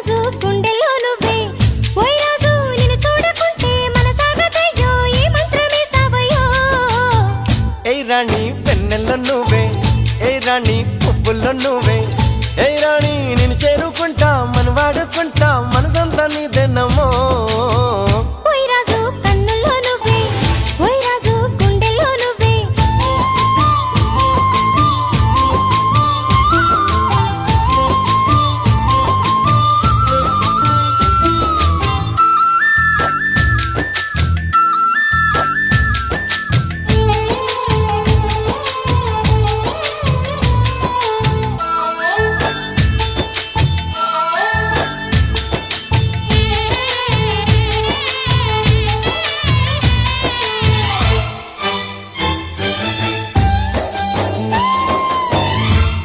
రాజు గుండెల్లో నువ్వే ఓయ్ రాజు నిన్ను చూడకుంటే మనసాగదయ్యో ఈ మంత్రమే సావయ్యో ఏ రాణి వెన్నెల్లో నువ్వే ఏ రాణి పువ్వుల్లో నువ్వే ఏ రాణి నిన్ను చేరుకుంటా మన వాడుకుంటా మనసంతా నీదేనమ్మో